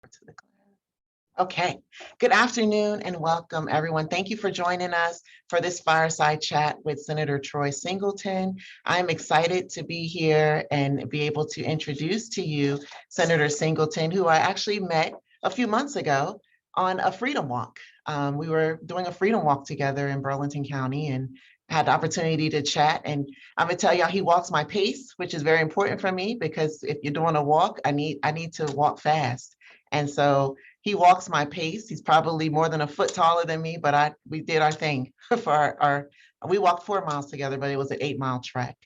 To the Okay, good afternoon and welcome everyone. Thank you for joining us for this fireside chat with Senator Troy Singleton. I'm excited to be here and be able to introduce to you Senator Singleton, who I actually met a few months ago on a freedom walk. We were doing a freedom walk together in Burlington County and had the opportunity to chat. And I'm gonna tell y'all, he walks my pace, which is very important for me because if you're doing a walk, I need to walk fast. And so he walks my pace. He's probably more than a foot taller than me, but we did our thing for we walked 4 miles together, but it was an 8-mile trek.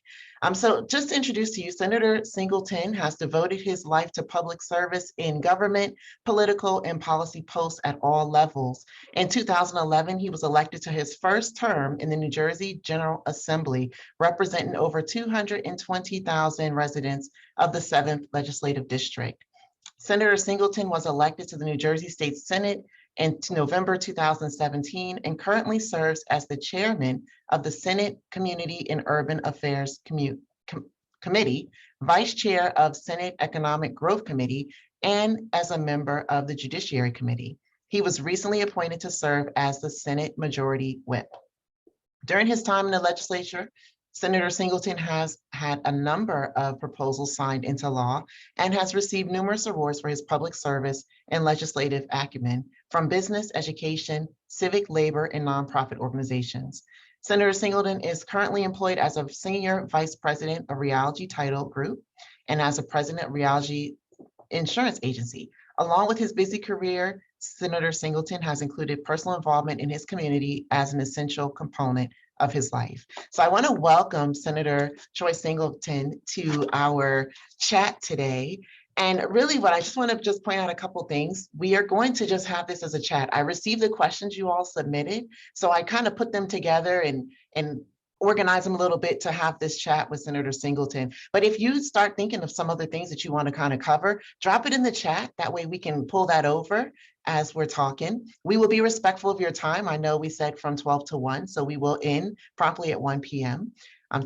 So just to introduce to you, Senator Singleton has devoted his life to public service in government, political, and policy posts at all levels. In 2011, he was elected to his first term in the New Jersey General Assembly, representing over 220,000 residents of the 7th Legislative District. Senator Singleton was elected to the New Jersey State Senate in November 2017 and currently serves as the chairman of the Senate Community and Urban Affairs Committee, vice chair of Senate Economic Growth Committee, and as a member of the Judiciary Committee. He was recently appointed to serve as the Senate Majority Whip. During his time in the legislature, Senator Singleton has had a number of proposals signed into law and has received numerous awards for his public service and legislative acumen from business, education, civic, labor, and nonprofit organizations. Senator Singleton is currently employed as a senior vice president of Rheology Title Group and as a president of Rheology Insurance Agency. Along with his busy career, Senator Singleton has included personal involvement in his community as an essential component of his life. So I want to welcome Senator Troy Singleton to our chat today. And really what I just want to just point out a couple things. We are going to just have this as a chat. I received the questions you all submitted, so I kind of put them together and organize them a little bit to have this chat with Senator Singleton. But if you start thinking of some other things that you want to kind of cover, drop it in the chat. That way we can pull that over as we're talking. We will be respectful of your time. I know we said from 12 to 1, so we will end promptly at 1 p.m.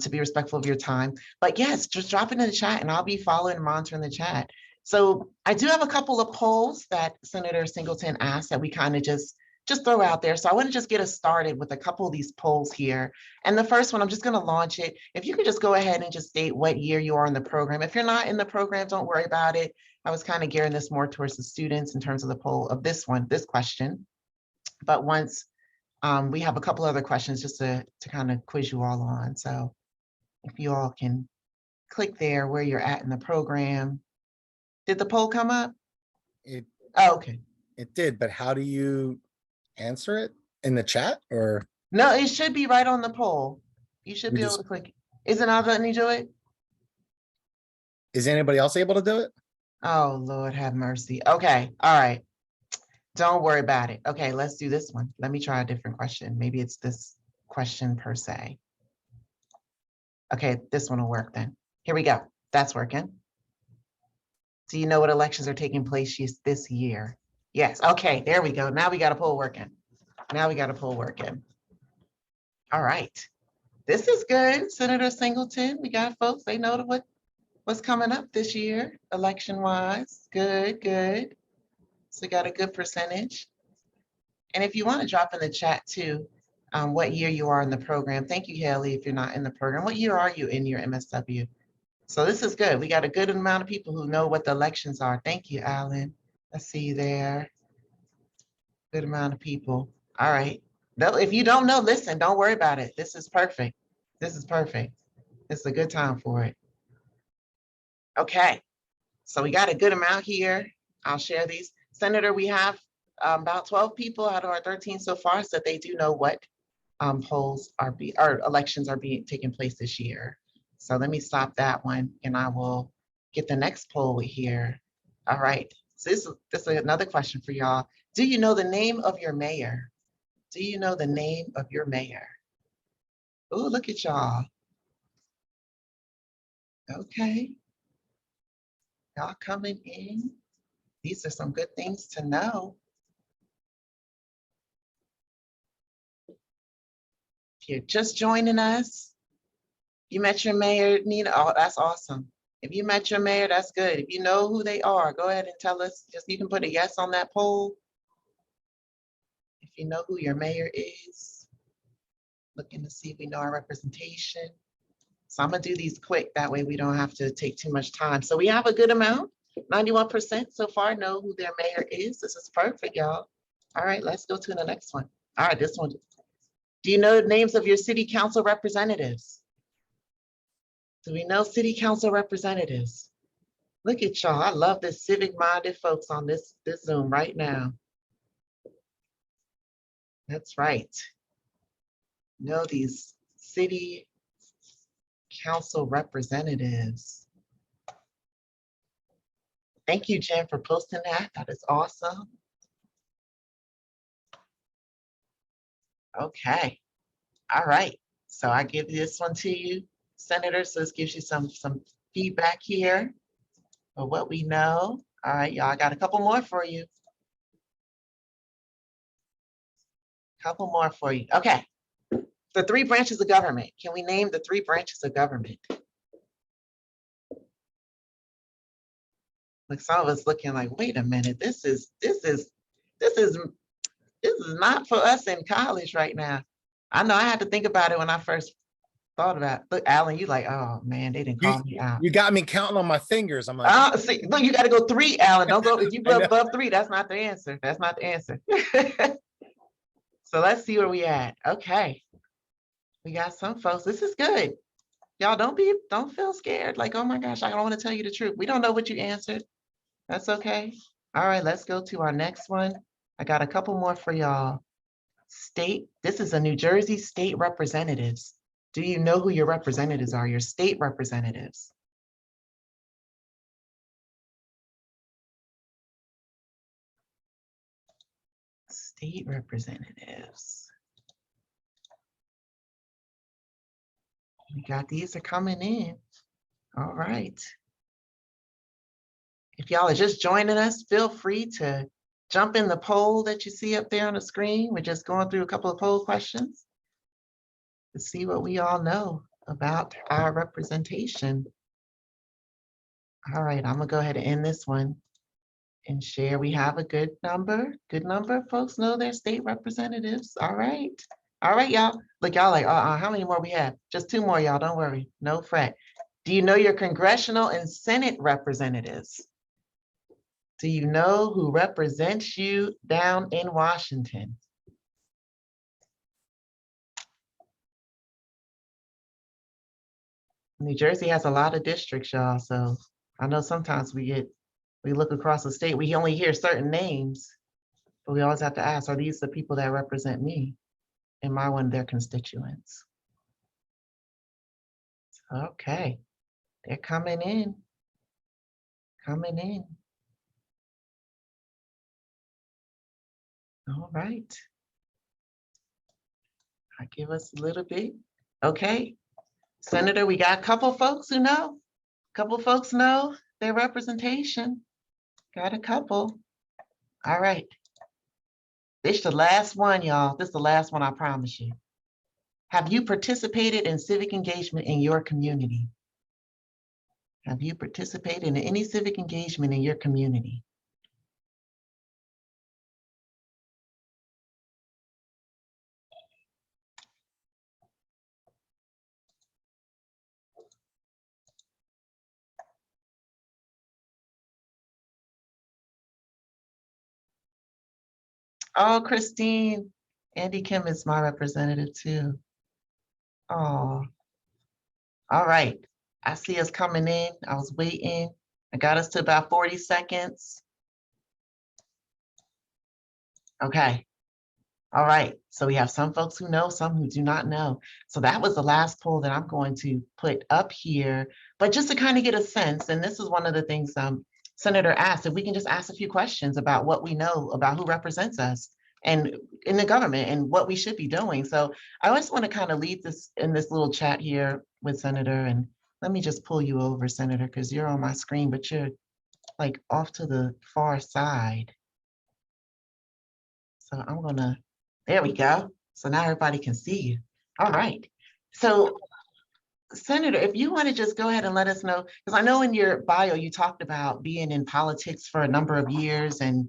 To be respectful of your time. But yes, just drop it in the chat and I'll be following and monitoring the chat. So I do have a couple of polls that Senator Singleton asked that we kind of just throw out there. So I want to just get us started with a couple of these polls here. And the first one, I'm just going to launch it. If you could just go ahead and just state what year you are in the program. If you're not in the program, don't worry about it. I was kind of gearing this more towards the students in terms of the poll of this question. But once we have a couple other questions just to kind of quiz you all on. So if you all can click there where you're at in the program. Did the poll come up? Okay. It did, but how do you answer it? In the chat or? No, it should be right on the poll. You should be able to click. Is it not letting you do it? Is anybody else able to do it? Oh, Lord have mercy. Okay, all right. Don't worry about it. Okay, let's do this one. Let me try a different question. Maybe it's this question per se. Okay, this one will work then. Here we go. That's working. Do you know what elections are taking place this year? Yes, okay, there we go. Now we got a poll working. All right, this is good, Senator Singleton. We got folks, they know what's coming up this year, election-wise. Good. So we got a good percentage. And if you want to drop in the chat too, what year you are in the program. Thank you, Haley, if you're not in the program. What year are you in your MSW? So this is good. We got a good amount of people who know what the elections are. Thank you, Alan. I see you there. Good amount of people. All right. If you don't know, listen, don't worry about it. This is perfect. This is a good time for it. Okay. So we got a good amount here. I'll share these. Senator, we have about 12 people out of our 13 so far, so they do know what elections are taking place this year. So let me stop that one and I will get the next poll here. All right, so this is another question for y'all. Do you know the name of your mayor? Do you know the name of your mayor? Oh, look at y'all. Okay. Y'all coming in. These are some good things to know. If you're just joining us, you met your mayor, Nina. Oh, that's awesome. If you met your mayor, that's good. If you know who they are, go ahead and tell us. Just you can put a yes on that poll. If you know who your mayor is, looking to see if we know our representation. So I'm gonna do these quick, that way we don't have to take too much time. So we have a good amount, 91% so far know who their mayor is. This is perfect, y'all. All right, let's go to the next one. All right, this one. Do you know the names of your city council representatives? Do we know city council representatives? Look at y'all, I love this civic-minded folks on this Zoom right now. That's right. Know these city council representatives. Thank you, Jen, for posting that. That is awesome. Okay. All right. So I give this one to you, Senator. So this gives you some feedback here of what we know. All right, y'all. I got a couple more for you. Couple more for you. Okay. The 3 branches of government. Can we name the 3 branches of government? Like some of us looking like, wait a minute, this is not for us in college right now. I know I had to think about it when I first thought about it. Look, Alan, you like, oh man, they didn't call me out. You got me counting on my fingers. I'm like, See, look, you got to go 3, Alan. Don't go if you I go know. above 3. That's not the answer. That's not the answer. So let's see where we at. Okay, we got some folks. This is good. Y'all don't feel scared. Like, oh my gosh, I don't want to tell you the truth. We don't know what you answered. That's okay. All right, let's go to our next one. I got a couple more for y'all. State, this is a New Jersey state representatives. Do you know who your representatives are, your state representatives? State representatives. We got these are coming in. All right. If y'all are just joining us, feel free to jump in the poll that you see up there on the screen. We're just going through a couple of poll questions to see what we all know about our representation. All right, I'm gonna go ahead and end this one and share. We have a good number of folks know their state representatives. All right, y'all. Look, y'all like, how many more we have? Just 2 more, y'all, don't worry, no fret. Do you know your congressional and Senate representatives? Do you know who represents you down in Washington? New Jersey has a lot of districts, y'all, so I know sometimes we look across the state, we only hear certain names, but we always have to ask, are these the people that represent me? Am I one of their constituents? Okay, they're coming in. All right. I give us a little bit. Okay, Senator, we got a couple folks who know. A couple folks know their representation. Got a couple. All right. This is the last one, y'all. This is the last one, I promise you. Have you participated in civic engagement in your community? Have you participated in any civic engagement in your community? Oh, Christine, Andy Kim is my representative too. Oh, all right. I see us coming in. I was waiting. I got us to about 40 seconds. Okay. All right. So we have some folks who know, some who do not know. So that was the last poll that I'm going to put up here. But just to kind of get a sense, and this is one of the things Senator asked, if we can just ask a few questions about what we know about who represents us and in the government and what we should be doing. So I always want to kind of lead this in this little chat here with Senator. And let me just pull you over, Senator, because you're on my screen, but you're like off to the far side. So I'm gonna, there we go. So now everybody can see you. All right. So Senator, if you want to just go ahead and let us know, because I know in your bio you talked about being in politics for a number of years and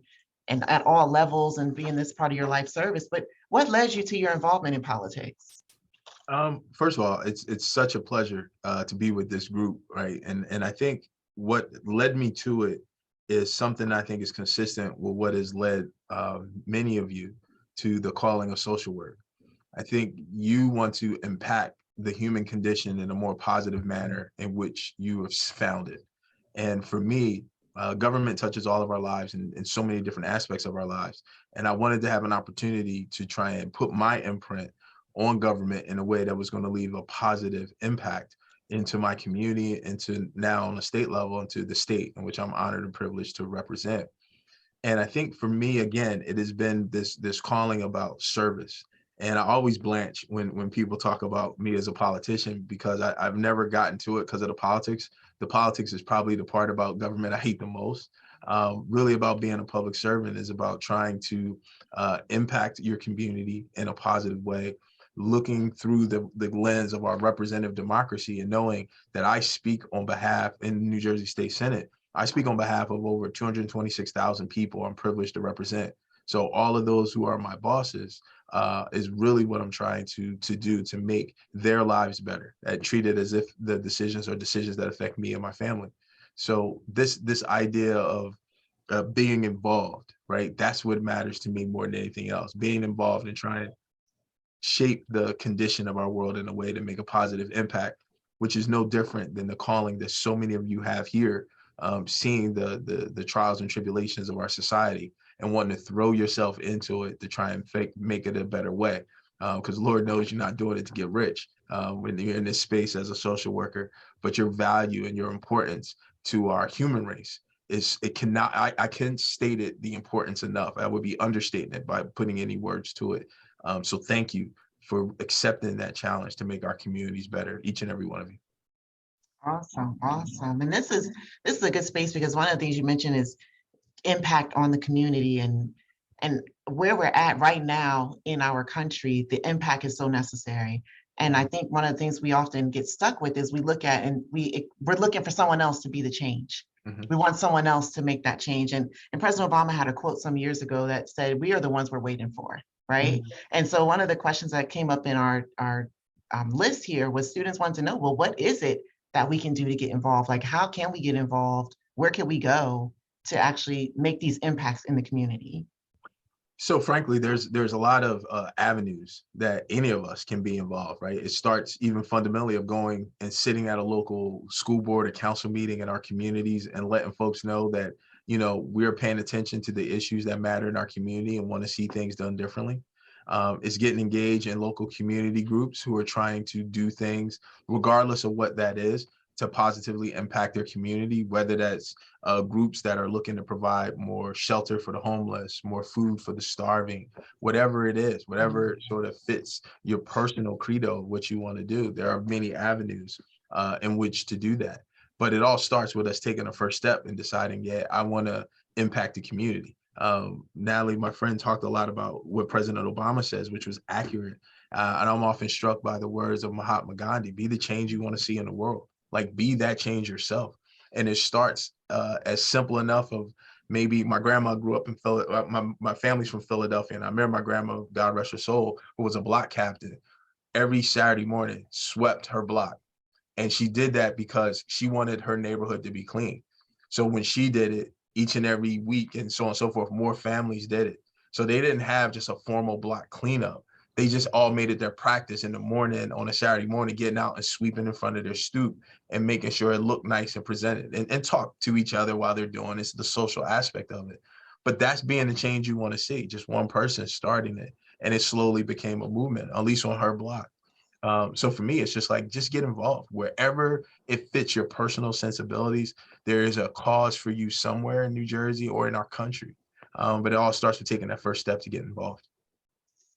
at all levels and being this part of your life service, but what led you to your involvement in politics? First of all, it's such a pleasure to be with this group, right? And I think what led me to it is something I think is consistent with what has led many of you to the calling of social work. I think you want to impact the human condition in a more positive manner in which you have found it. And for me, government touches all of our lives in so many different aspects of our lives. And I wanted to have an opportunity to try and put my imprint on government in a way that was going to leave a positive impact into my community, into now on the state level, into the state in which I'm honored and privileged to represent. And I think for me, again, it has been this calling about service. And I always blanch when people talk about me as a politician, because I've never gotten to it because of the politics. The politics is probably the part about government I hate the most. Really about being a public servant is about trying to impact your community in a positive way, looking through the lens of our representative democracy and knowing that I speak on behalf in the New Jersey State Senate. I speak on behalf of over 226,000 people I'm privileged to represent. So all of those who are my bosses is really what I'm trying to do to make their lives better, and treat it as if the decisions are decisions that affect me and my family. So this idea of being involved, right? That's what matters to me more than anything else. Being involved and trying to shape the condition of our world in a way to make a positive impact, which is no different than the calling that so many of you have here, seeing the trials and tribulations of our society and wanting to throw yourself into it to try and make it a better way. Because Lord knows you're not doing it to get rich when you're in this space as a social worker, but your value and your importance to our human race is, it cannot, I can't state it the importance enough. I would be understating it by putting any words to it. So thank you for accepting that challenge to make our communities better, each and every one of you. Awesome, awesome. And this is a good space because one of the things you mentioned is impact on the community and where we're at right now in our country, the impact is so necessary. And I think one of the things we often get stuck with is we look at and we're looking for someone else to be the change. We want someone else to make that change. And President Obama had a quote some years ago that said, "We are the ones we're waiting for," right? And so one of the questions that came up in our list here was students wanted to know, well, what is it that we can do to get involved? Like, how can we get involved? Where can we go to actually make these impacts in the community? So frankly, there's a lot of avenues that any of us can be involved, right? It starts even fundamentally of going and sitting at a local school board or council meeting in our communities and letting folks know that, you know, we're paying attention to the issues that matter in our community and want to see things done differently. It's getting engaged in local community groups who are trying to do things, regardless of what that is, to positively impact their community, whether that's groups that are looking to provide more shelter for the homeless, more food for the starving, whatever it is, whatever sort of fits your personal credo, what you want to do. There are many avenues in which to do that. But it all starts with us taking a first step and deciding, yeah, I want to impact the community. Natalie, my friend, talked a lot about what President Obama says, which was accurate. And I'm often struck by the words of Mahatma Gandhi: be the change you want to see in the world. Like, be that change yourself. And it starts as simple enough of, maybe my grandma grew up in Philadelphia. My family's from Philadelphia. And I remember my grandma, God rest her soul, who was a block captain, every Saturday morning swept her block. And she did that because she wanted her neighborhood to be clean. So when she did it each and every week and so on and so forth, more families did it. So they didn't have just a formal block cleanup. They just all made it their practice in the morning, on a Saturday morning, getting out and sweeping in front of their stoop and making sure it looked nice and presented, and talk to each other while they're doing this, the social aspect of it. But that's being the change you want to see, just one person starting it. And it slowly became a movement, at least on her block. So for me, it's just like, just get involved wherever it fits your personal sensibilities. There is a cause for you somewhere in New Jersey or in our country. But it all starts with taking that first step to get involved.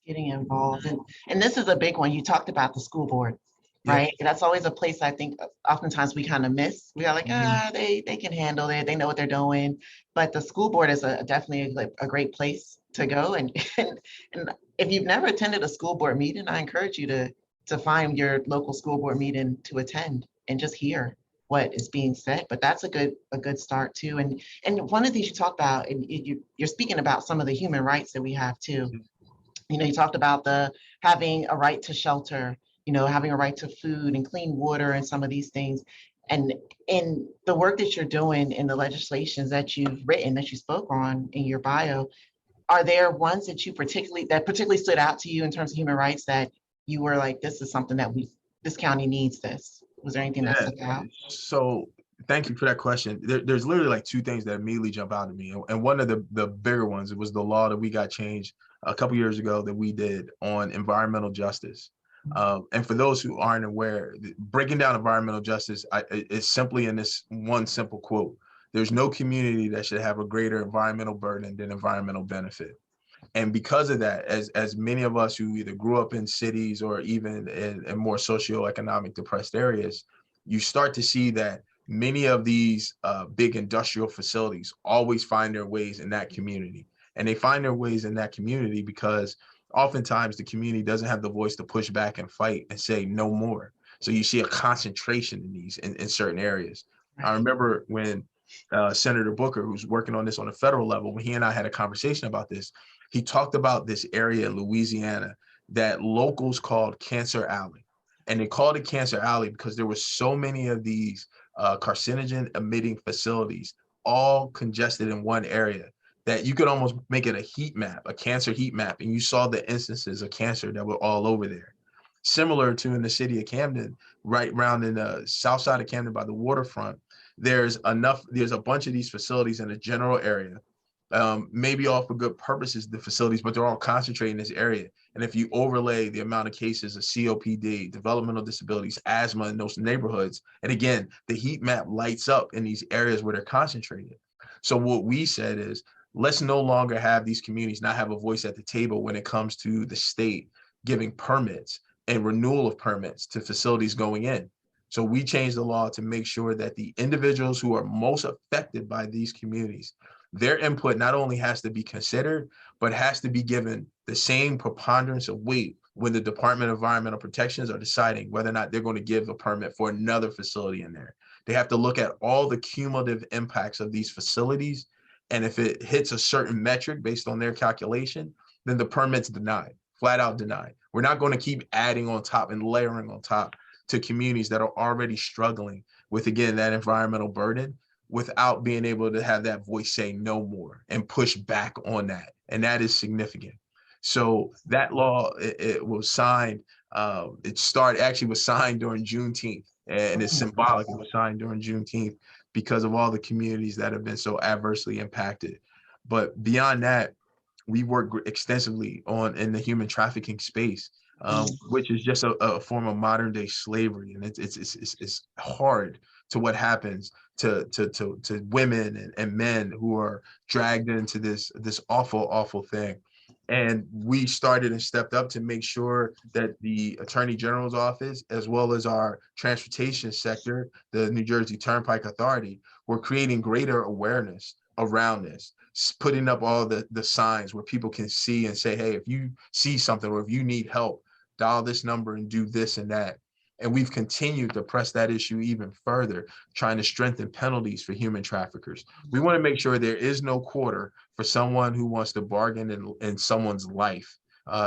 Getting involved. And this is a big one. You talked about the school board, Yeah. right? That's always a place I think oftentimes we kind of miss. We are like, they can handle it. They know what they're doing. But the school board is definitely a great place to go. And if you've never attended a school board meeting, I encourage you to to find your local school board meeting to attend and just hear what is being said. But that's a good start too. And one of the things you talked about, and you're speaking about some of the human rights that we have too. You know, you talked about the having a right to shelter, you know, having a right to food and clean water and some of these things. And in the work that you're doing in the legislations that you've written, that you spoke on in your bio, are there ones that you particularly stood out to you in terms of human rights that you were like, this is something that this county needs this? Was there anything that Yeah. stuck out? So thank you for that question. There's literally like two things that immediately jump out at me. And one of the bigger ones, it was the law that we got changed a couple years ago that we did on environmental justice. And for those who aren't aware, breaking down environmental justice is simply in this one simple quote: there's no community that should have a greater environmental burden than environmental benefit. And because of that, as many of us who either grew up in cities or even in more socioeconomic depressed areas, you start to see that many of these big industrial facilities always find their ways in that community. And they find their ways in that community because oftentimes the community doesn't have the voice to push back and fight and say no more. So you see a concentration in these in certain areas. I remember when Senator Booker, who's working on this on a federal level, when he and I had a conversation about this, he talked about this area in Louisiana that locals called Cancer Alley. And they called it Cancer Alley because there were so many of these carcinogen emitting facilities all congested in one area that you could almost make it a heat map, a cancer heat map, and you saw the instances of cancer that were all over there. Similar to in the city of Camden, right around in the south side of Camden by the waterfront, there's a bunch of these facilities in a general area, maybe all for good purposes, the facilities, but they're all concentrated in this area. And if you overlay the amount of cases of COPD, developmental disabilities, asthma in those neighborhoods, and again, the heat map lights up in these areas where they're concentrated. So what we said is, let's no longer have these communities not have a voice at the table when it comes to the state giving permits and renewal of permits to facilities going in. So we changed the law to make sure that the individuals who are most affected by these communities, their input not only has to be considered, but has to be given the same preponderance of weight when the Department of Environmental Protections are deciding whether or not they're going to give a permit for another facility in there. They have to look at all the cumulative impacts of these facilities. And if it hits a certain metric based on their calculation, then the permit's denied, flat out denied. We're not going to keep adding on top and layering on top to communities that are already struggling with, again, that environmental burden without being able to have that voice say no more and push back on that. And that is significant. So that law, it was signed, was signed during Juneteenth, and it's symbolic. It was signed during Juneteenth because of all the communities that have been so adversely impacted. But beyond that, we work extensively in the human trafficking space, which is just a form of modern day slavery, and it's hard to what happens to women and men who are dragged into this awful thing. And we started and stepped up to make sure that the Attorney General's office, as well as our transportation sector, the New Jersey Turnpike Authority, were creating greater awareness around this, putting up all the signs where people can see and say, hey, if you see something or if you need help, dial this number and do this and that. And we've continued to press that issue even further, trying to strengthen penalties for human traffickers. We want to make sure there is no quarter for someone who wants to bargain in someone's life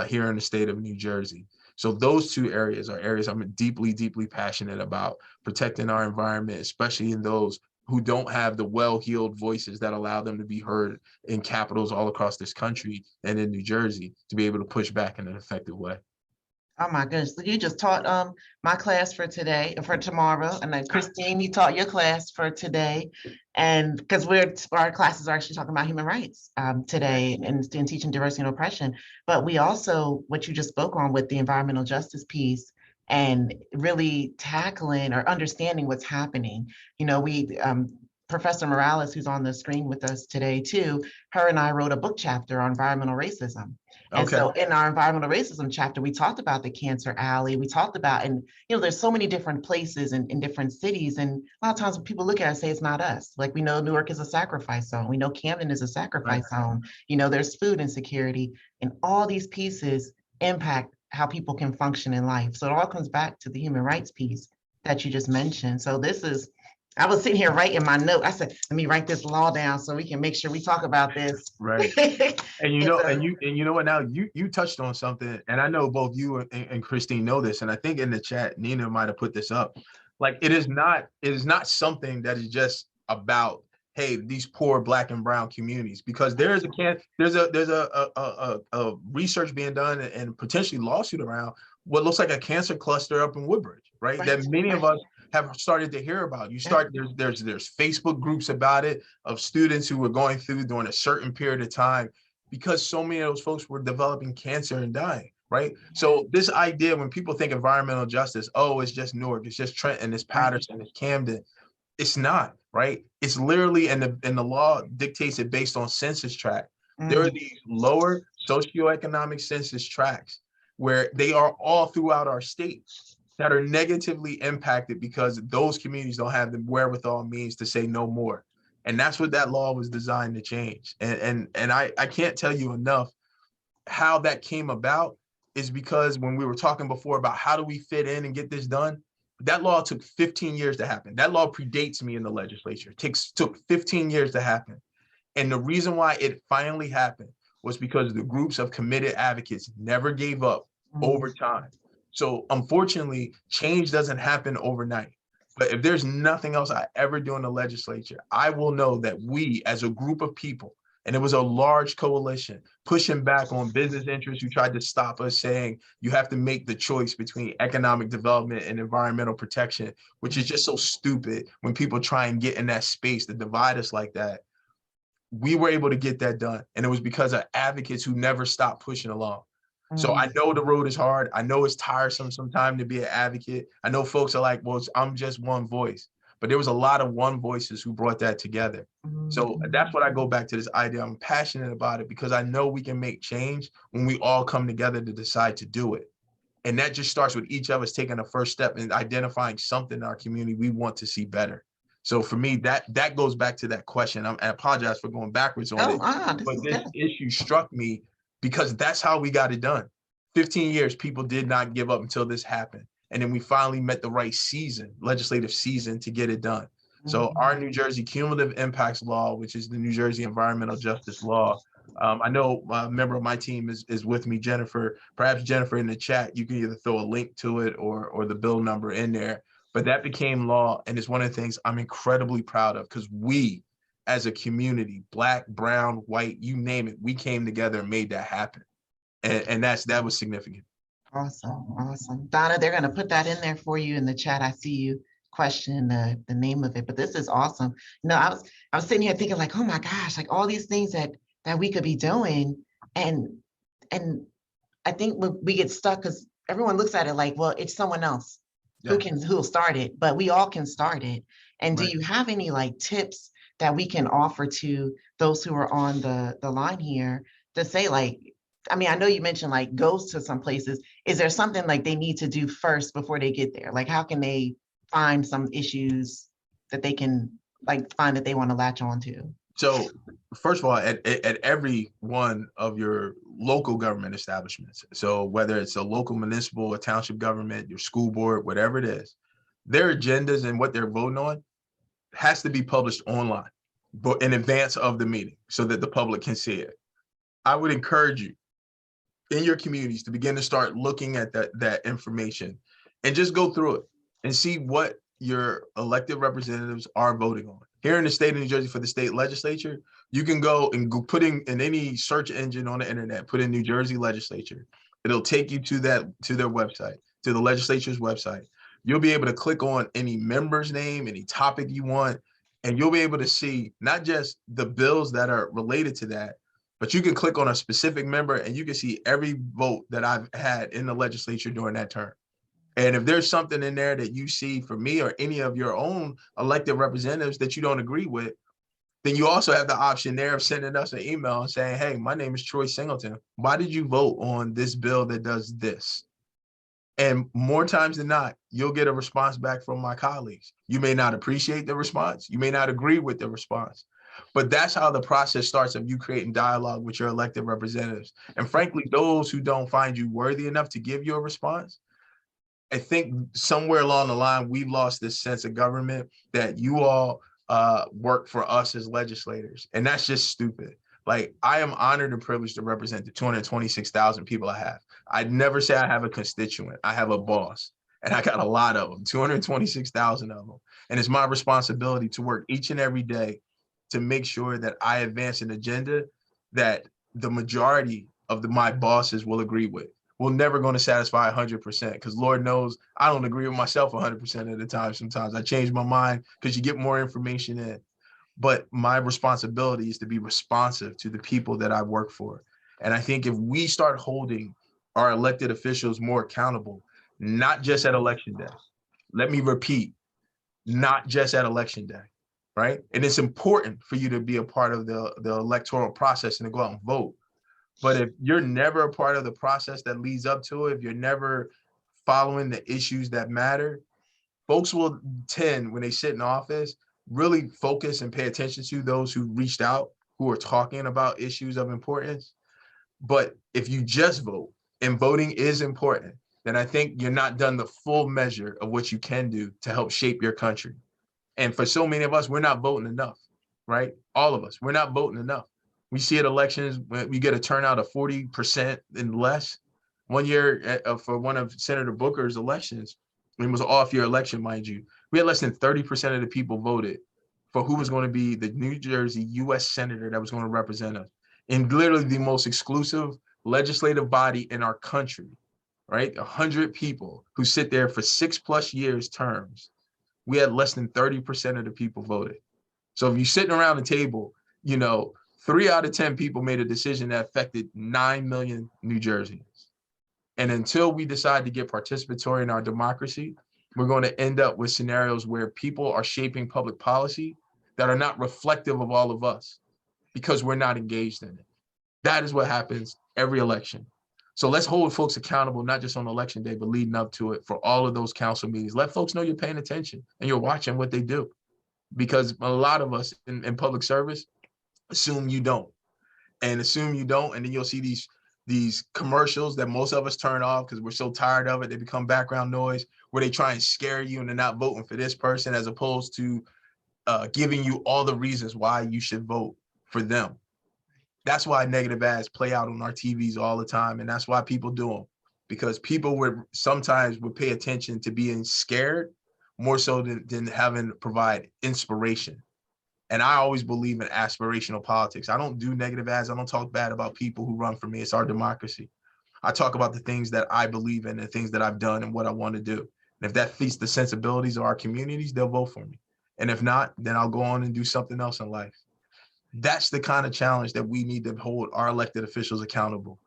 here in the state of New Jersey. So those two areas are areas I'm deeply, deeply passionate about, protecting our environment, especially in those who don't have the well-heeled voices that allow them to be heard in capitals all across this country and in New Jersey to be able to push back in an effective way. Oh my goodness, you just taught my class for today, for tomorrow, and then Christine, you taught your class for today. And because our classes are actually talking about human rights today and teaching diversity and oppression. But we also, what you just spoke on with the environmental justice piece and really tackling or understanding what's happening. You know, Professor Morales, who's on the screen with us today too, her and I wrote a book chapter on environmental racism. And so in our environmental racism chapter, we talked about the Cancer Alley. We talked about, and you know, there's so many different places in different cities. And a lot of times when people look at it and say it's not us. Like we know Newark is a sacrifice zone. We know Camden is a sacrifice zone. You know, there's food insecurity, and all these pieces impact how people can function in life. So it all comes back to the human rights piece that you just mentioned. So I was sitting here writing my note. I said, let me write this law down so we can make sure we talk about this. Right. And you know what, now you touched on something, and I know both you and Christine know this, and I think in the chat Nina might have put this up. Like, it is not something that is just about, hey, these poor Black and brown communities, because there's a research being done and potentially lawsuit around what looks like a cancer cluster up in Woodbridge, right? That many of us have started to hear about. There's Facebook groups about it, of students who were going through during a certain period of time, because so many of those folks were developing cancer and dying, right? So this idea, when people think environmental justice, oh, it's just Newark, it's just Trenton, it's Patterson, it's Camden. It's not, right? It's literally, and the law dictates it based on census tract. There are these lower socioeconomic census tracts where they are all throughout our state that are negatively impacted because those communities don't have the wherewithal means to say no more. And that's what that law was designed to change. And I can't tell you enough how that came about, is because when we were talking before about how do we fit in and get this done, that law took 15 years to happen. That law predates me in the legislature. It took 15 years to happen. And the reason why it finally happened was because the groups of committed advocates never gave up over time. So unfortunately, change doesn't happen overnight. But if there's nothing else I ever do in the legislature, I will know that we, as a group of people, and it was a large coalition pushing back on business interests who tried to stop us, saying you have to make the choice between economic development and environmental protection, which is just so stupid when people try and get in that space to divide us like that. We were able to get that done. And it was because of advocates who never stopped pushing along. So I know the road is hard. I know it's tiresome sometimes to be an advocate. I know folks are like, well, I'm just one voice. But there was a lot of one voices who brought that together. So that's what I go back to, this idea. I'm passionate about it because I know we can make change when we all come together to decide to do it. And that just starts with each of us taking a first step and identifying something in our community we want to see better. So for me, that goes back to that question. I apologize for going backwards on it, but this issue struck me because that's how we got it done. 15 years, people did not give up until this happened. And then we finally met the right legislative season to get it done. So our New Jersey Cumulative Impacts Law, which is the New Jersey Environmental Justice Law. I know a member of my team is with me, Jennifer. Perhaps Jennifer, in the chat, you can either throw a link to it or the bill number in there. But that became law, and it's one of the things I'm incredibly proud of, because we, as a community, Black, brown, white, you name it, we came together and made that happen. And that was significant. Awesome. Donna, they're going to put that in there for you in the chat. I see you question the name of it, but this is awesome. I was sitting here thinking like, oh my gosh, like all these things that we could be doing. And I think we get stuck because everyone looks at it like, well, it's someone else who'll start it, but we all can start it. And do you have any like tips that we can offer to those who are on the line here to say, like, I mean, I know you mentioned like goes to some places. Is there something like they need to do first before they get there? Like, how can they find some issues that they can like find that they want to latch on to? So first of all, at every one of your local government establishments, so whether it's a local municipal, a township government, your school board, whatever it is, their agendas and what they're voting on has to be published online, but in advance of the meeting so that the public can see it. I would encourage you in your communities to begin to start looking at that information and just go through it and see what your elected representatives are voting on. Here in the state of New Jersey, for the state legislature, you can go and put in any search engine on the internet, put in New Jersey legislature. It'll take you to their website, to the legislature's website. You'll be able to click on any member's name, any topic you want, and you'll be able to see not just the bills that are related to that, but you can click on a specific member and you can see every vote that I've had in the legislature during that term. And if there's something in there that you see for me or any of your own elected representatives that you don't agree with, then you also have the option there of sending us an email and saying, hey, my name is Troy Singleton. Why did you vote on this bill that does this? And more times than not, you'll get a response back from my colleagues. You may not appreciate the response. You may not agree with the response, But that's how the process starts of you creating dialogue with your elected representatives. And frankly, those who don't find you worthy enough to give you a response, I think somewhere along the line, we've lost this sense of government that you all work for us as legislators. And that's just stupid. Like, I am honored and privileged to represent the 226,000 people I have. I'd never say I have a constituent. I have a boss. And I got a lot of them, 226,000 of them. And it's my responsibility to work each and every day to make sure that I advance an agenda that the majority of my bosses will agree with. We're never going to satisfy 100% because Lord knows I don't agree with myself 100% of the time. Sometimes I change my mind because you get more information in. But my responsibility is to be responsive to the people that I work for. And I think if we start holding our elected officials more accountable, not just at election day, let me repeat, not just at election day, right? And it's important for you to be a part of the electoral process and to go out and vote. But if you're never a part of the process that leads up to it, if you're never following the issues that matter, folks will tend, when they sit in office, really focus and pay attention to those who reached out, who are talking about issues of importance. But if you just vote, and voting is important, then I think you're not done the full measure of what you can do to help shape your country. And for so many of us, we're not voting enough, right? All of us, we're not voting enough. We see at elections, we get a turnout of 40% and less. One year for one of Senator Booker's elections, it was an off-year election, mind you, we had less than 30% of the people voted for who was going to be the New Jersey U.S. Senator that was going to represent us in literally the most exclusive legislative body in our country, right? 100 people who sit there for 6+ years terms. We had less than 30% of the people voted. So if you're sitting around the table, 3 out of 10 people made a decision that affected 9 million New Jerseyans. And until we decide to get participatory in our democracy, we're going to end up with scenarios where people are shaping public policy that are not reflective of all of us because we're not engaged in it. That is what happens every election. So let's hold folks accountable, not just on election day, but leading up to it for all of those council meetings. Let folks know you're paying attention and you're watching what they do. Because a lot of us in public service assume you don't. And then you'll see these commercials that most of us turn off because we're so tired of it. They become background noise where they try and scare you into not voting for this person as opposed to giving you all the reasons why you should vote for them. That's why negative ads play out on our TVs all the time. And that's why people do them, because people sometimes would pay attention to being scared more so than having to provide inspiration. And I always believe in aspirational politics. I don't do negative ads. I don't talk bad about people who run for me. It's our democracy. I talk about the things that I believe in, the things that I've done and what I want to do. And if that fits the sensibilities of our communities, they'll vote for me. And if not, then I'll go on and do something else in life. That's the kind of challenge that we need to hold our elected officials accountable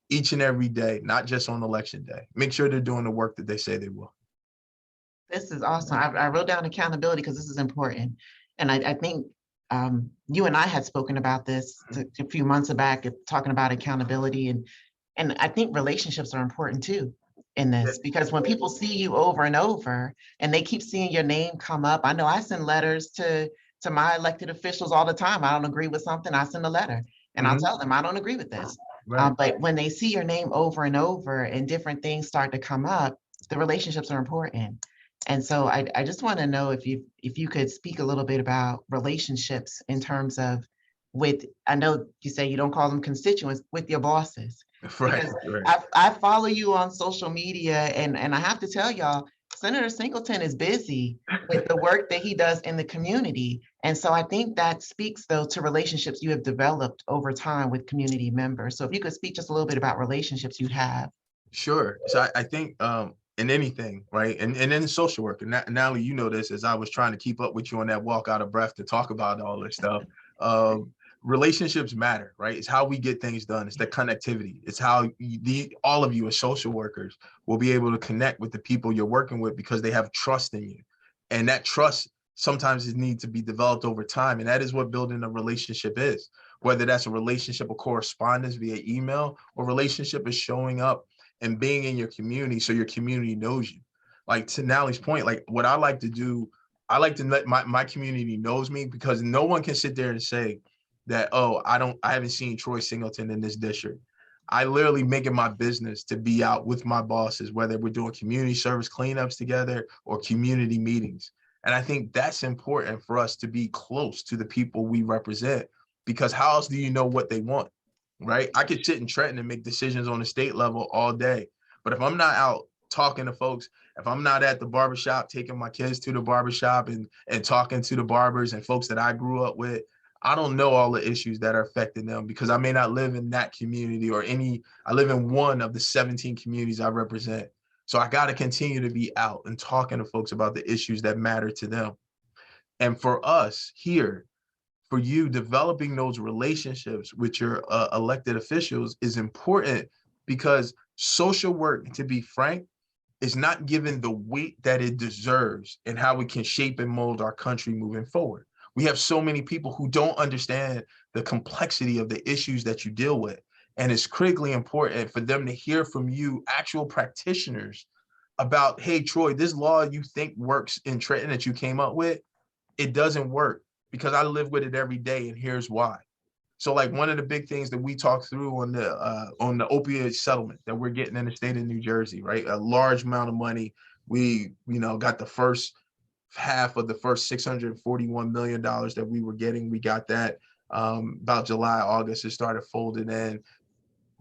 each and every day, not just on election day. Make sure they're doing the work that they say they will. This is awesome. I wrote down accountability because this is important. And I think you and I had spoken about this a few months back, talking about accountability. And I think relationships are important too in this, because when people see you over and over and they keep seeing your name come up, I know I send letters to my elected officials all the time. I don't agree with something, I send a letter and I'll tell them I don't agree with this. Right. But when they see your name over and over and different things start to come up, the relationships are important. And so I just want to know if you could speak a little bit about relationships in terms of I know you say you don't call them constituents, with your bosses. Right, Because right. I follow you on social media and I have to tell y'all, Senator Singleton is busy with the work that he does in the community. And so I think that speaks though to relationships you have developed over time with community members. So if you could speak just a little bit about relationships you have. Sure. So I think in anything, right? And in social work, and Natalie, you know this, as I was trying to keep up with you on that walk out of breath to talk about all this stuff. Relationships matter, right? It's how we get things done. It's the connectivity. It's how all of you as social workers will be able to connect with the people you're working with because they have trust in you. And that trust sometimes needs to be developed over time. And that is what building a relationship is, whether that's a relationship of correspondence via email or relationship is showing up and being in your community so your community knows you. Like to Natalie's point, like what I like to do I like to let my community knows me, because no one can sit there and say that, oh, I haven't seen Troy Singleton in this district. I literally make it my business to be out with my bosses, whether we're doing community service cleanups together or community meetings. And I think that's important for us, to be close to the people we represent, because how else do you know what they want, right? I could sit in Trenton and make decisions on the state level all day, but if I'm not out talking to folks, if I'm not at the barbershop, taking my kids to the barbershop and talking to the barbers and folks that I grew up with, I don't know all the issues that are affecting them, because I may not live in that community or I live in one of the 17 communities I represent. So I got to continue to be out and talking to folks about the issues that matter to them. And for us here, for you, developing those relationships with your elected officials is important, because social work, to be frank, is not given the weight that it deserves in how we can shape and mold our country moving forward. We have so many people who don't understand the complexity of the issues that you deal with. And it's critically important for them to hear from you, actual practitioners, about, hey, Troy, this law you think works in Trenton that you came up with, it doesn't work, because I live with it every day, and here's why. So like one of the big things that we talked through on the opioid settlement that we're getting in the state of New Jersey, right? A large amount of money. We, got the first half of the first $641 million that we were getting. We got that about July, August, it started folding in.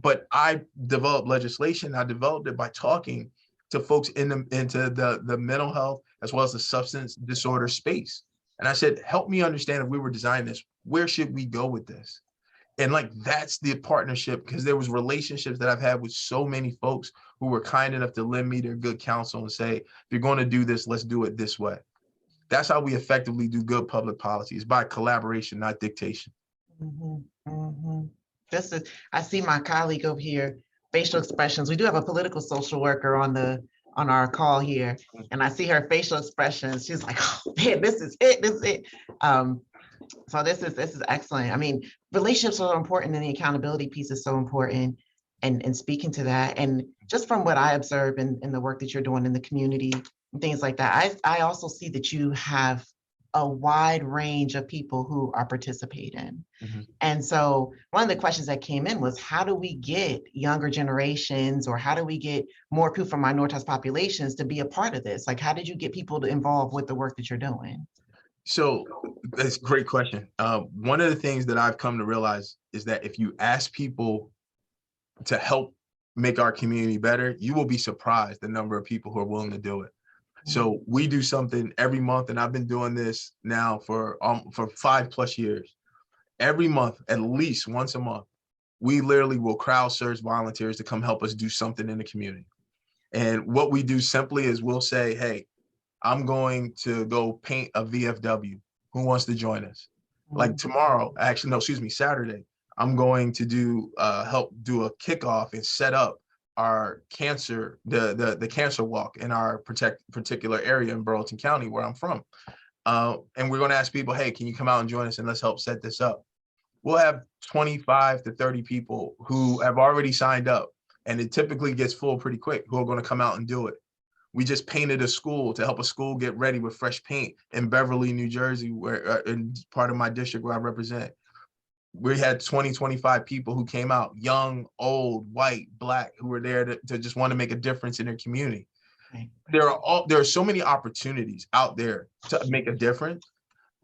But I developed legislation. I developed it by talking to folks into the mental health as well as the substance disorder space. And I said, help me understand, if we were designing this, where should we go with this? And like, that's the partnership, because there was relationships that I've had with so many folks who were kind enough to lend me their good counsel and say, if you're going to do this, let's do it this way. That's how we effectively do good public policy, is by collaboration, not dictation. Mhm, mhm. I see my colleague over here, facial expressions. We do have a political social worker on our call here, and I see her facial expressions. She's like, oh man, this is it, this is it. So this is excellent. I mean, relationships are important, and the accountability piece is so important, and speaking to that. And just from what I observe in the work that you're doing in the community and things like that, I also see that you have a wide range of people who are participating. Mm-hmm. And so one of the questions that came in was, how do we get younger generations, or how do we get more people from minoritized populations to be a part of this? Like, how did you get people to involve with the work that you're doing? So that's a great question. One of the things that I've come to realize is that if you ask people to help make our community better, you will be surprised the number of people who are willing to do it. So we do something every month, and I've been doing this now for 5+ years. Every month, at least once a month, we literally will crowd source volunteers to come help us do something in the community. And what we do simply is we'll say, hey, I'm going to go paint a VFW. Who wants to join us? Like tomorrow, actually, no, excuse me, Saturday, I'm going to help do a kickoff and set up our cancer, the cancer walk in our particular area in Burlington County, where I'm from. And we're going to ask people, hey, can you come out and join us, and let's help set this up? We'll have 25 to 30 people who have already signed up, and it typically gets full pretty quick, who are going to come out and do it. We just painted a school to help a school get ready with fresh paint in Beverly, New Jersey, where in part of my district where I represent. We had 20, 25 people who came out, young, old, white, black, who were there to just want to make a difference in their community. Right. There are so many opportunities out there to make a difference.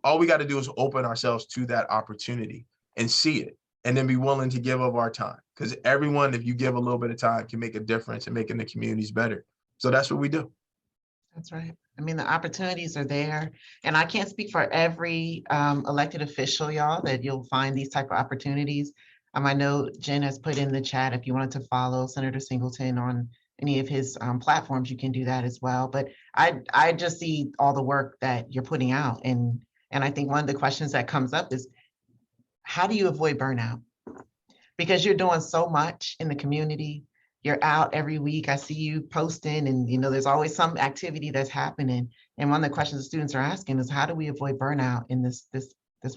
All we got to do is open ourselves to that opportunity and see it, and then be willing to give up our time. Because everyone, if you give a little bit of time, can make a difference in making the communities better. So that's what we do. That's right. I mean, the opportunities are there, and I can't speak for every elected official, y'all, that you'll find these type of opportunities. I know Jen has put in the chat, if you wanted to follow Senator Singleton on any of his platforms, you can do that as well. But I just see all the work that you're putting out, and I think one of the questions that comes up is, how do you avoid burnout? Because you're doing so much in the community. You're out every week. I see you posting, and there's always some activity that's happening. And one of the questions the students are asking is, how do we avoid burnout in this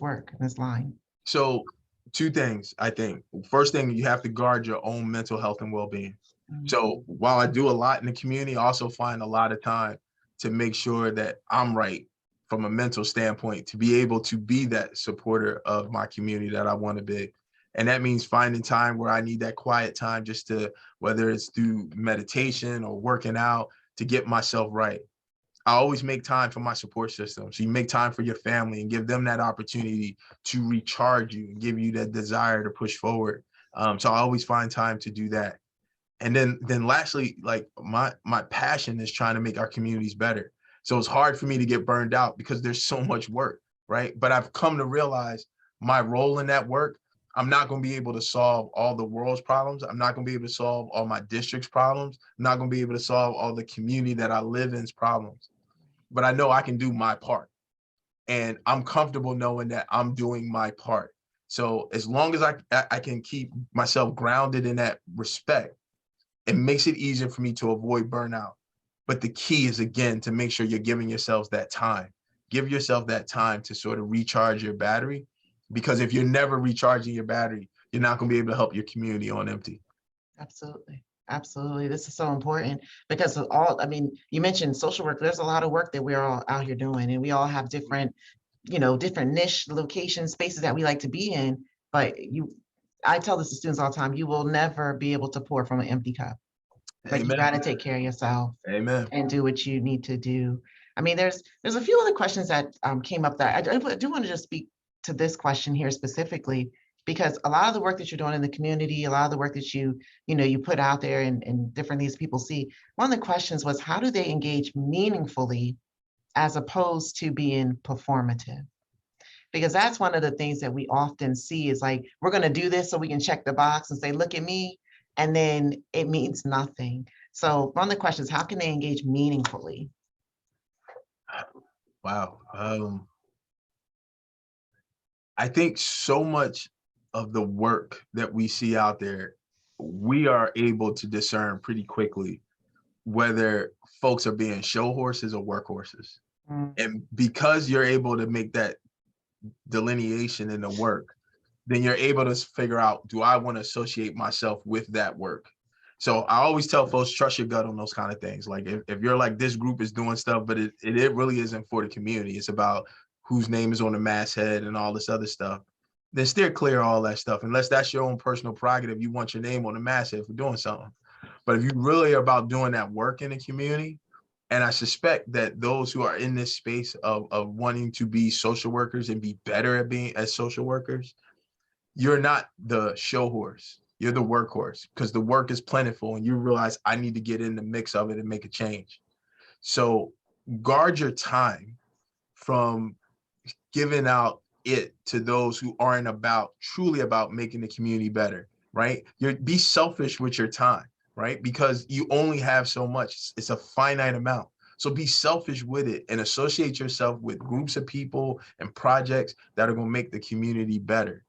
work, in this line? So 2 things, I think. First thing, you have to guard your own mental health and well-being. So while I do a lot in the community, I also find a lot of time to make sure that I'm right from a mental standpoint to be able to be that supporter of my community that I want to be. And that means finding time where I need that quiet time just to, whether it's through meditation or working out, to get myself right. I always make time for my support system. So you make time for your family and give them that opportunity to recharge you and give you that desire to push forward. So I always find time to do that. And then lastly, like my passion is trying to make our communities better. So it's hard for me to get burned out because there's so much work, right? But I've come to realize my role in that work, I'm not going to be able to solve all the world's problems. I'm not going to be able to solve all my district's problems. I'm not going to be able to solve all the community that I live in's problems. But I know I can do my part. And I'm comfortable knowing that I'm doing my part. So as long as I can keep myself grounded in that respect, it makes it easier for me to avoid burnout. But the key is, again, to make sure you're giving yourselves that time. Give yourself that time to sort of recharge your battery, because if you're never recharging your battery, you're not going to be able to help your community on empty. Absolutely. Absolutely. This is so important because of all, I mean, you mentioned social work. There's a lot of work that we're all out here doing, and we all have different, different niche locations, spaces that we like to be in. But I tell this to students all the time, you will never be able to pour from an empty cup. Like, you Amen. got to take care of yourself. Amen. And do what you need to do. I mean, there's a few other questions that came up that I do want to just speak to this question here specifically, because a lot of the work that you're doing in the community, a lot of the work that you put out there and different things people see. One of the questions was, how do they engage meaningfully as opposed to being performative? Because that's one of the things that we often see is like, we're going to do this so we can check the box and say, look at me. And then it means nothing. So one of the questions, how can they engage meaningfully? Wow. I think so much of the work that we see out there, we are able to discern pretty quickly whether folks are being show horses or workhorses. And because you're able to make that delineation in the work, then you're able to figure out, do I want to associate myself with that work? So I always tell folks, trust your gut on those kind of things. Like if you're like, this group is doing stuff, but it really isn't for the community. It's about whose name is on the masthead and all this other stuff. Then steer clear of all that stuff, unless that's your own personal prerogative. You want your name on the masthead for doing something. But if you really are about doing that work in the community, and I suspect that those who are in this space of wanting to be social workers and be better at being as social workers, you're not the show horse, you're the workhorse, because the work is plentiful and you realize I need to get in the mix of it and make a change. So guard your time from giving out it to those who aren't truly about making the community better, right? Be selfish with your time, right? Because you only have so much, it's a finite amount. So be selfish with it and associate yourself with groups of people and projects that are going to make the community better.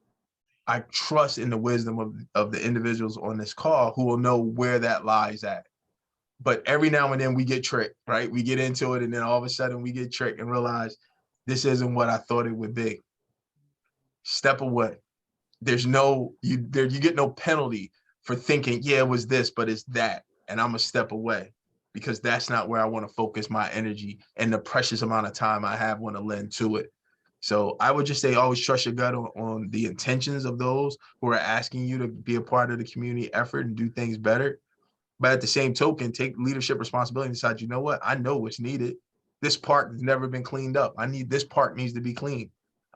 I trust in the wisdom of the individuals on this call who will know where that lies at. But every now and then we get tricked, right? We get into it and then all of a sudden we get tricked and realize this isn't what I thought it would be. Step away. You get no penalty for thinking, yeah, it was this, but it's that. And I'm gonna step away because that's not where I want to focus my energy and the precious amount of time I have want to lend to it. So I would just say, always trust your gut on the intentions of those who are asking you to be a part of the community effort and do things better. But at the same token, take leadership responsibility and decide, you know what? I know what's needed. This park has never been cleaned up. This park needs to be cleaned.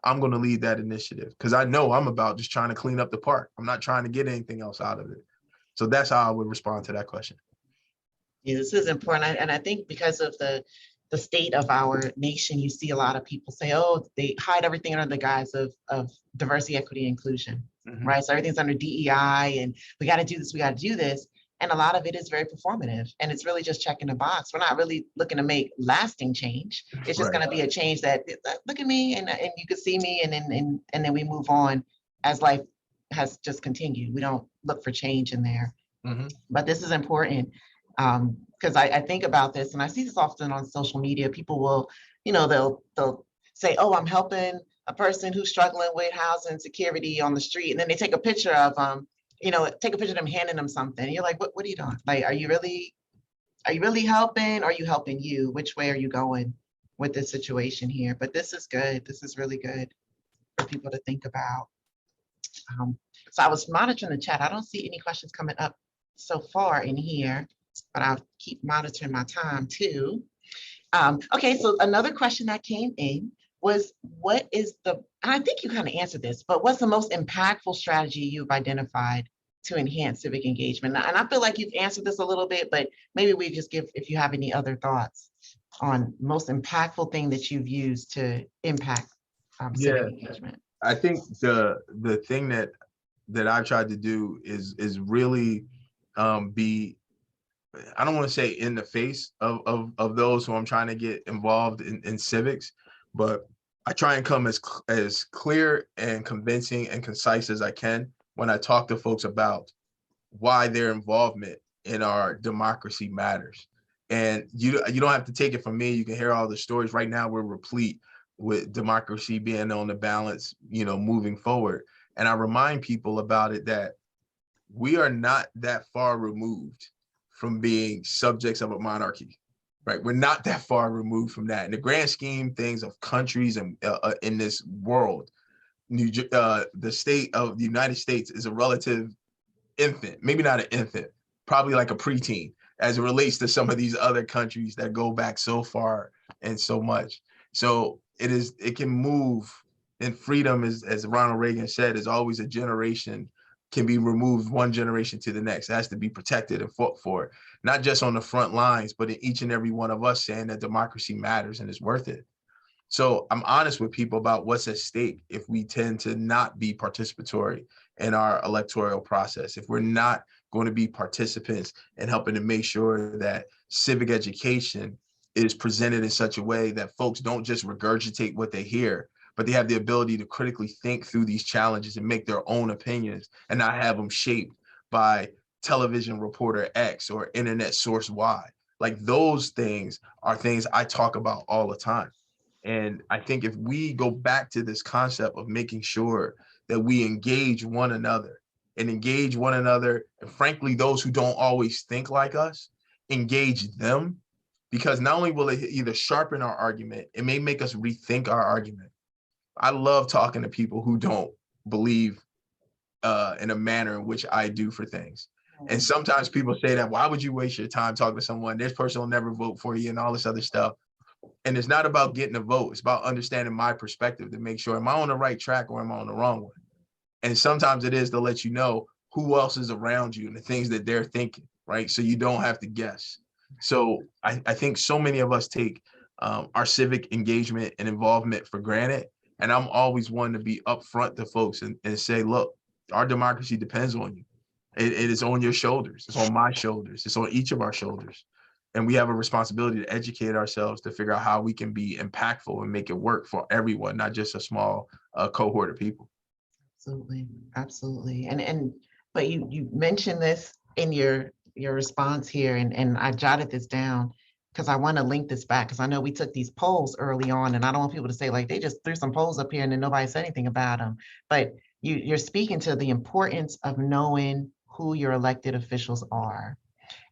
I'm going to lead that initiative because I know I'm about just trying to clean up the park. I'm not trying to get anything else out of it. So that's how I would respond to that question. Yeah, this is important. And I think because of the state of our nation, you see a lot of people say, oh, they hide everything under the guise of diversity, equity, inclusion, right? So everything's under DEI and we got to do this, we got to do this. And a lot of it is very performative and it's really just checking the box. We're not really looking to make lasting change. It's just going to be a change that look at me and you can see me and then we move on as life has just continued. We don't look for change in there. But this is important because I think about this and I see this often on social media. People will, they'll say, oh, I'm helping a person who's struggling with housing insecurity on the street. And then they take a picture of take a picture of them handing them something. You're like, what are you doing? Like, are you really helping? Or are you helping you? Which way are you going? with the situation here. But this is good. This is really good for people to think about. So I was monitoring the chat. I don't see any questions coming up so far in here, but I'll keep monitoring my time too. Okay, so another question that came in was, what is the, and I think you kind of answered this, but what's the most impactful strategy you've identified to enhance civic engagement? And I feel like you've answered this a little bit, but maybe we just give, if you have any other thoughts on most impactful thing that you've used to impact civic engagement. I think the thing that I've tried to do is really be, I don't want to say in the face of those who I'm trying to get involved in civics, but I try and come as clear and convincing and concise as I can when I talk to folks about why their involvement in our democracy matters. And you don't have to take it from me. You can hear all the stories. Right now, we're replete with democracy being on the balance, moving forward. And I remind people about it, that we are not that far removed from being subjects of a monarchy, right? We're not that far removed from that. In the grand scheme things of countries and in this world, the state of the United States is a relative infant, maybe not an infant, probably like a preteen as it relates to some of these other countries that go back so far and so much. So it can move, and freedom is, as Ronald Reagan said, is always a generation, can be removed one generation to the next. It has to be protected and fought for, not just on the front lines, but in each and every one of us saying that democracy matters and is worth it. So I'm honest with people about what's at stake if we tend to not be participatory in our electoral process, if we're not going to be participants in helping to make sure that civic education is presented in such a way that folks don't just regurgitate what they hear, but they have the ability to critically think through these challenges and make their own opinions and not have them shaped by television reporter X or internet source Y. Like, those things are things I talk about all the time. And I think if we go back to this concept of making sure that we engage one another, and frankly, those who don't always think like us, engage them, because not only will it either sharpen our argument, it may make us rethink our argument. I love talking to people who don't believe in a manner in which I do for things. And sometimes people say that, why would you waste your time talking to someone? This person will never vote for you and all this other stuff. And it's not about getting a vote. It's about understanding my perspective to make sure, am I on the right track or am I on the wrong one? And sometimes it is to let you know who else is around you and the things that they're thinking, right? So you don't have to guess. So I think so many of us take our civic engagement and involvement for granted. And I'm always one to be upfront to folks and say, look, our democracy depends on you. It is on your shoulders. It's on my shoulders. It's on each of our shoulders. And we have a responsibility to educate ourselves to figure out how we can be impactful and make it work for everyone, not just a small cohort of people. Absolutely, absolutely. But you mentioned this in your response here, and I jotted this down because I want to link this back, because I know we took these polls early on, and I don't want people to say, like, they just threw some polls up here and then nobody said anything about them. But you're speaking to the importance of knowing who your elected officials are.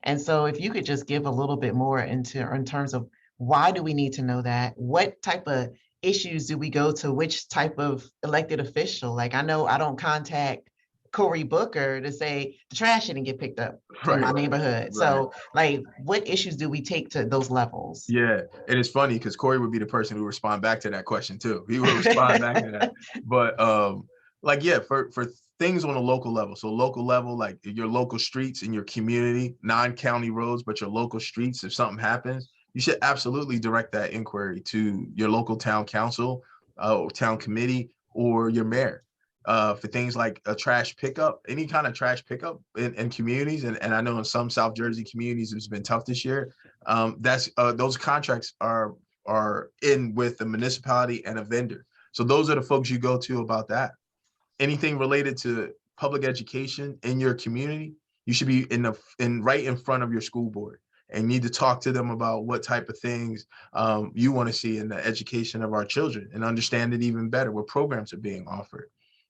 And so if you could just give a little bit more in terms of, why do we need to know that? What type of issues do we go to which type of elected official? Like, I know I don't contact Cory Booker to say the trash didn't get picked up in my neighborhood. Right. So like, what issues do we take to those levels? Yeah, and it's funny because Cory would be the person who would respond back to that question too. He would respond back to that. But like, yeah, for things on a local level. So local level, like your local streets in your community, non-county roads, but your local streets, if something happens, you should absolutely direct that inquiry to your local town council, town committee, or your mayor. For things like a trash pickup, any kind of trash pickup in communities. And I know in some South Jersey communities, it's been tough this year. Those contracts are in with the municipality and a vendor. So those are the folks you go to about that. Anything related to public education in your community, you should be right in front of your school board and need to talk to them about what type of things you want to see in the education of our children, and understand it even better, what programs are being offered.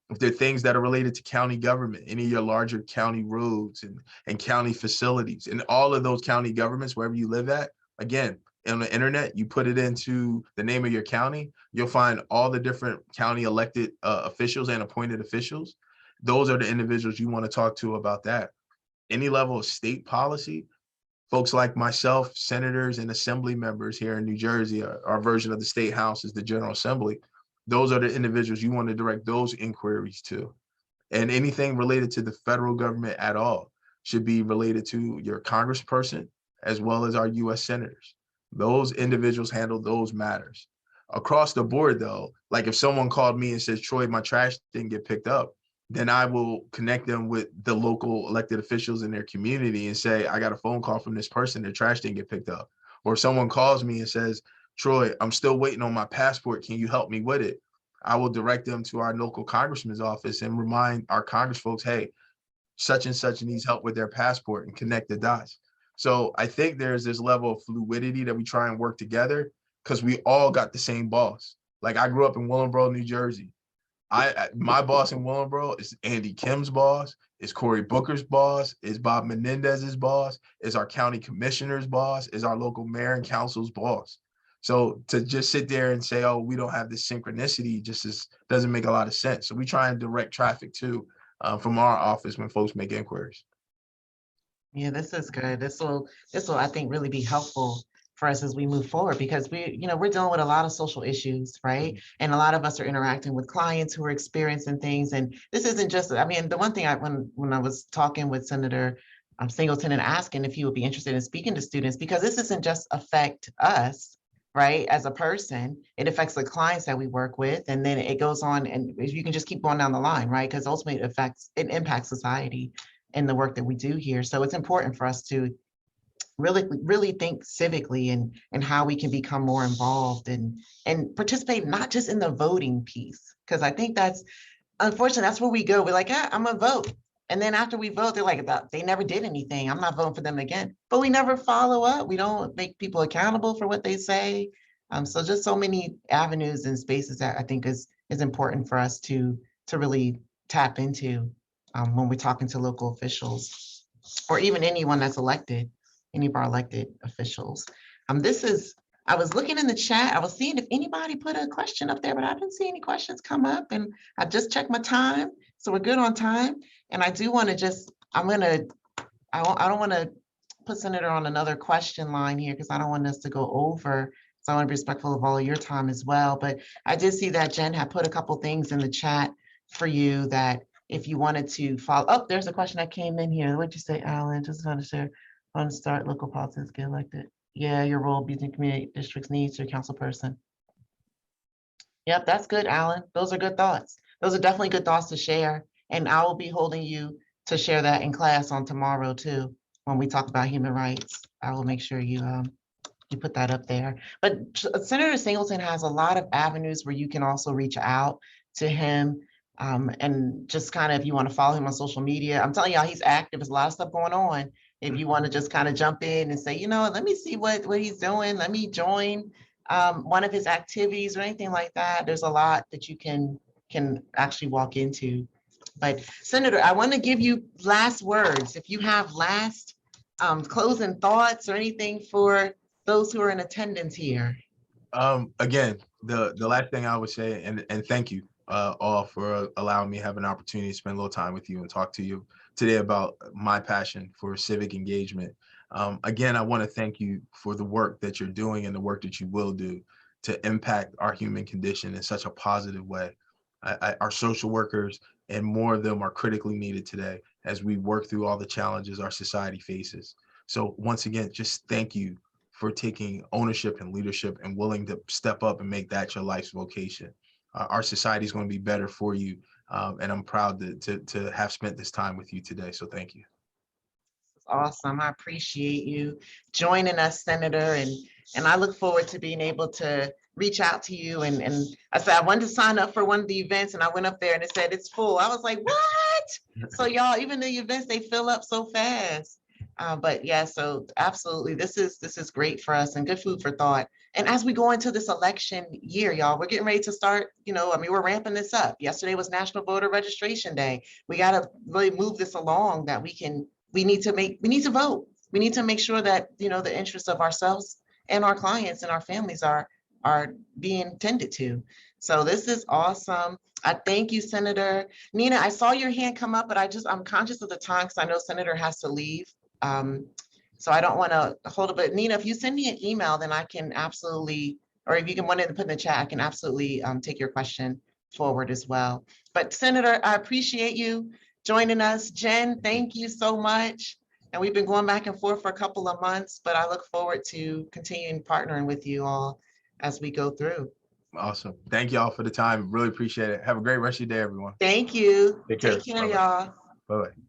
If there are things that are related to county government, any of your larger county roads and county facilities, and all of those county governments, wherever you live at, again, on the internet, you put it into the name of your county, you'll find all the different county elected officials and appointed officials. Those are the individuals you want to talk to about that. Any level of state policy, folks like myself, senators and assembly members here in New Jersey, our version of the state house is the General Assembly. Those are the individuals you want to direct those inquiries to. And anything related to the federal government at all should be related to your congressperson as well as our US senators. Those individuals handle those matters. Across the board though, like if someone called me and says, Troy, my trash didn't get picked up, then I will connect them with the local elected officials in their community and say, I got a phone call from this person, their trash didn't get picked up. Or if someone calls me and says, Troy, I'm still waiting on my passport, can you help me with it? I will direct them to our local congressman's office and remind our Congress folks, hey, such and such needs help with their passport, and connect the dots. So I think there's this level of fluidity that we try and work together because we all got the same boss. Like I grew up in Willingboro, New Jersey. My boss in Willingboro is Andy Kim's boss, is Cory Booker's boss, is Bob Menendez's boss, is our county commissioner's boss, is our local mayor and council's boss. So to just sit there and say, oh, we don't have this synchronicity doesn't make a lot of sense. So we try and direct traffic too from our office when folks make inquiries. Yeah, this is good. This will, I think, really be helpful for us as we move forward because we're dealing with a lot of social issues, right? And a lot of us are interacting with clients who are experiencing things. And this isn't just, I mean, the one thing when I was talking with Senator Singleton and asking if he would be interested in speaking to students, because this doesn't just affect us, right? As a person, it affects the clients that we work with. And then it goes on and you can just keep going down the line, right? Because ultimately it impacts society and the work that we do here. So it's important for us to really think civically and how we can become more involved and participate not just in the voting piece. Because I think that's unfortunately that's where we go. We're like, I'm gonna vote. And then after we vote, they're like, they never did anything. I'm not voting for them again. But we never follow up. We don't make people accountable for what they say. So just so many avenues and spaces that I think is important for us to really tap into when we're talking to local officials or even anyone that's elected, any of our elected officials. I was looking in the chat. I was seeing if anybody put a question up there, but I didn't see any questions come up. And I just checked my time. So we're good on time. And I do want to I don't want to put Senator on another question line here because I don't want us to go over. So I want to be respectful of all of your time as well. But I did see that Jen had put a couple things in the chat for you that if you wanted to follow up, there's a question that came in here. What'd you say, Alan? Just want to share, want to start local politics, get elected. Yeah, your role between community districts needs your council person. Yep, that's good, Alan. Those are good thoughts. Those are definitely good thoughts to share. And I will be holding you to share that in class on tomorrow too. When we talk about human rights, I will make sure you put that up there. But Senator Singleton has a lot of avenues where you can also reach out to him. And just kind of, if you want to follow him on social media, I'm telling y'all, he's active. There's a lot of stuff going on. If you want to just kind of jump in and say, let me see what he's doing. Let me join one of his activities or anything like that. There's a lot that you can actually walk into. But Senator, I want to give you last words. If you have last closing thoughts or anything for those who are in attendance here. Again, the last thing I would say, and thank you all for allowing me to have an opportunity to spend a little time with you and talk to you today about my passion for civic engagement. Again, I want to thank you for the work that you're doing and the work that you will do to impact our human condition in such a positive way. Our social workers and more of them are critically needed today as we work through all the challenges our society faces. So once again, just thank you for taking ownership and leadership and willing to step up and make that your life's vocation. Our society is going to be better for you. And I'm proud to have spent this time with you today. So thank you. Awesome. I appreciate you joining us, Senator. And I look forward to being able to reach out to you. And I said, I wanted to sign up for one of the events and I went up there and it said it's full. I was like, what? So y'all, even the events, they fill up so fast. But yeah, so absolutely, this is great for us and good food for thought. And as we go into this election year, y'all, we're getting ready to start, we're ramping this up. Yesterday was National Voter Registration Day. We got to really move this along that we need to vote. We need to make sure that, the interests of ourselves and our clients and our families are being tended to. So this is awesome. I thank you, Senator. Nina, I saw your hand come up, but I'm conscious of the time because I know Senator has to leave. So I don't want to hold it, but Nina, if you send me an email, then I can absolutely, or if you can want to put in the chat, I can absolutely take your question forward as well. But Senator, I appreciate you joining us. Jen, thank you so much. And we've been going back and forth for a couple of months, but I look forward to continuing partnering with you all as we go through. Awesome. Thank y'all for the time. Really appreciate it. Have a great rest of your day, everyone. Thank you. Take care. Take care, y'all. Bye-bye.